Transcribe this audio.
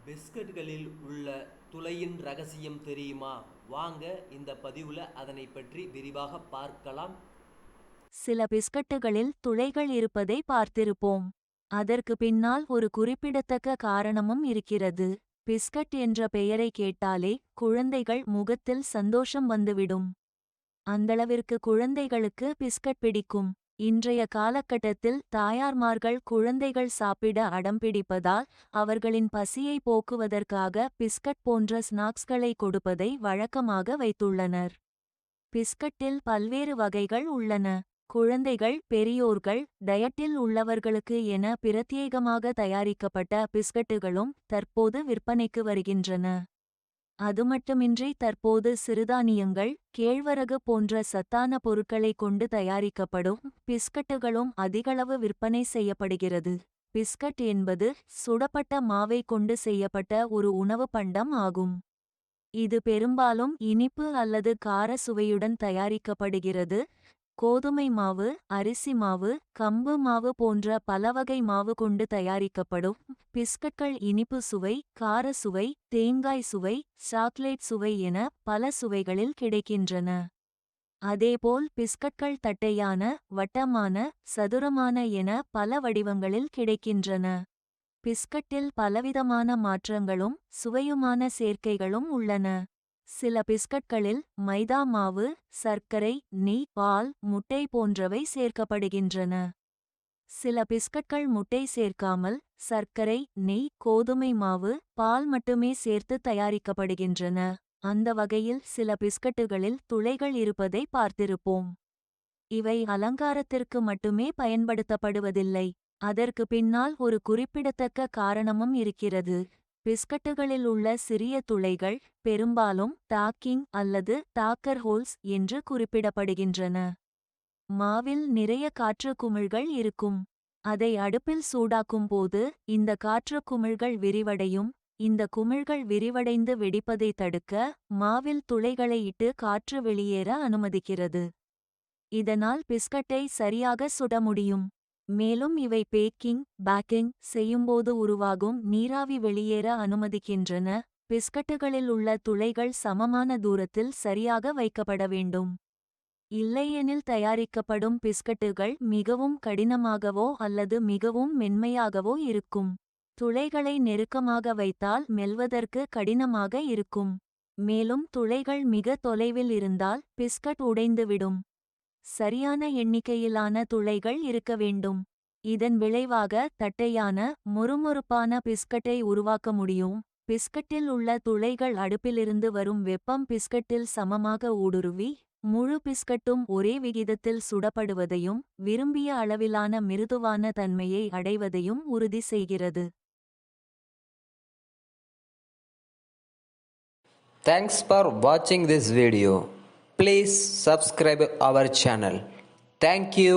பிஸ்கட்களில் உள்ள துளையின் ரகசியம் தெரியுமா? வாங்க இந்த பதிவுல அதனை பற்றி விரிவாக பார்க்கலாம். சில பிஸ்கட்டுகளில் துளைகள் இருப்பதை பார்த்திருப்போம். அதற்கு பின்னால் ஒரு குறிப்பிடத்தக்க காரணமும் இருக்கிறது. பிஸ்கட் என்ற பெயரை கேட்டாலே குழந்தைகள் முகத்தில் சந்தோஷம் வந்துவிடும். அந்தளவிற்கு குழந்தைகளுக்கு பிஸ்கட் பிடிக்கும். இன்றைய காலகட்டத்தில் தாயார்மார்கள் குழந்தைகள் சாப்பிட அடம்பிடிப்பதால் அவர்களின் பசியை போக்குவதற்காக பிஸ்கட் போன்ற ஸ்நாக்ஸ்களை கொடுப்பதை வழக்கமாக வைத்துள்ளனர். பிஸ்கட்டில் பல்வேறு வகைகள் உள்ளன. குழந்தைகள், பெரியோர்கள், டயட்டில் உள்ளவர்களுக்கு என பிரத்யேகமாக தயாரிக்கப்பட்ட பிஸ்கட்டுகளும் தற்போது விற்பனைக்கு வருகின்றன. அதுமட்டுமின்றி தற்போது சிறுதானியங்கள், கேழ்வரகு போன்ற சத்தான பொருட்களை கொண்டு தயாரிக்கப்படும் பிஸ்கட்டுகளும் அதிகளவு விற்பனை செய்யப்படுகிறது. பிஸ்கட் என்பது சுடப்பட்ட மாவை கொண்டு செய்யப்பட்ட ஒரு உணவு பண்டம் ஆகும். இது பெரும்பாலும் இனிப்பு அல்லது கார சுவையுடன் தயாரிக்கப்படுகிறது. கோதுமை மாவு, அரிசி மாவு, கம்பு மாவு போன்ற பலவகை மாவு கொண்டு தயாரிக்கப்படும் பிஸ்கட்கள் இனிப்பு சுவை, கார சுவை, தேங்காய் சுவை, சாக்லேட் சுவை என பல சுவைகளில் கிடைக்கின்றன. அதேபோல் பிஸ்கட்கள் தட்டையான, வட்டமான, சதுரமான என பல வடிவங்களில் கிடைக்கின்றன. பிஸ்கட்டில் பலவிதமான மாற்றங்களும் சுவையுமான சேர்க்கைகளும் உள்ளன. சில பிஸ்கட்களில் மைதா மாவு, சர்க்கரை, நெய், பால், முட்டை போன்றவை சேர்க்கப்படுகின்றன. சில பிஸ்கட்கள் முட்டை சேர்க்காமல் சர்க்கரை, நெய், கோதுமை மாவு, பால் மட்டுமே சேர்த்து தயாரிக்கப்படுகின்றன. அந்த வகையில் சில பிஸ்கட்டுகளில் துளைகள் இருப்பதை பார்த்திருப்போம். இவை அலங்காரத்திற்கு மட்டுமே பயன்படுத்தப்படுவதில்லை. அதற்கு பின்னால் ஒரு குறிப்பிடத்தக்க காரணமும் இருக்கிறது. பிஸ்கட்டுகளில் உள்ள சிறிய துளைகள் பெரும்பாலும் டாக்கிங் அல்லது டாக்கர் ஹோல்ஸ் என்று குறிப்பிடப்படுகின்றன. மாவில் நிறைய காற்று குமிழ்கள் இருக்கும். அதை அடுப்பில் சூடாக்கும் போது இந்த காற்று குமிழ்கள் விரிவடையும். இந்த குமிழ்கள் விரிவடைந்து வெடிப்பதை தடுக்க மாவில் துளைகளை இட்டு காற்று வெளியேற அனுமதிக்கிறது. இதனால் பிஸ்கட்டை சரியாக சுட முடியும். மேலும் இவை பேக்கிங் செய்யும்போது உருவாகும் நீராவி வெளியேற அனுமதிக்கின்றன. பிஸ்கட்டுகளில் உள்ள துளைகள் சமமான தூரத்தில் சரியாக வைக்கப்பட வேண்டும். இல்லையெனில் தயாரிக்கப்படும் பிஸ்கட்டுகள் மிகவும் கடினமாகவோ அல்லது மிகவும் மென்மையாகவோ இருக்கும். துளைகளை நெருக்கமாக வைத்தால் மெல்வதற்கு கடினமாக இருக்கும். மேலும் துளைகள் மிக தொலைவில் இருந்தால் பிஸ்கட் உடைந்துவிடும். சரியான எண்ணிக்கையிலான துளைகள் இருக்க வேண்டும். இதன் விளைவாக தட்டையான, மொறுமொறுப்பான பிஸ்கட்டை உருவாக்க முடியும். பிஸ்கட்டில் உள்ள துளைகள் அடுப்பிலிருந்து வரும் வெப்பம் பிஸ்கட்டில் சமமாக ஊடுருவி முழு பிஸ்கட்டும் ஒரே விகிதத்தில் சுடப்படுவதையும் விரும்பிய அளவிலான மிருதுவான தன்மையை அடைவதையும் உறுதி செய்கிறது. Thanks for watching this video. Please subscribe our channel. Thank you.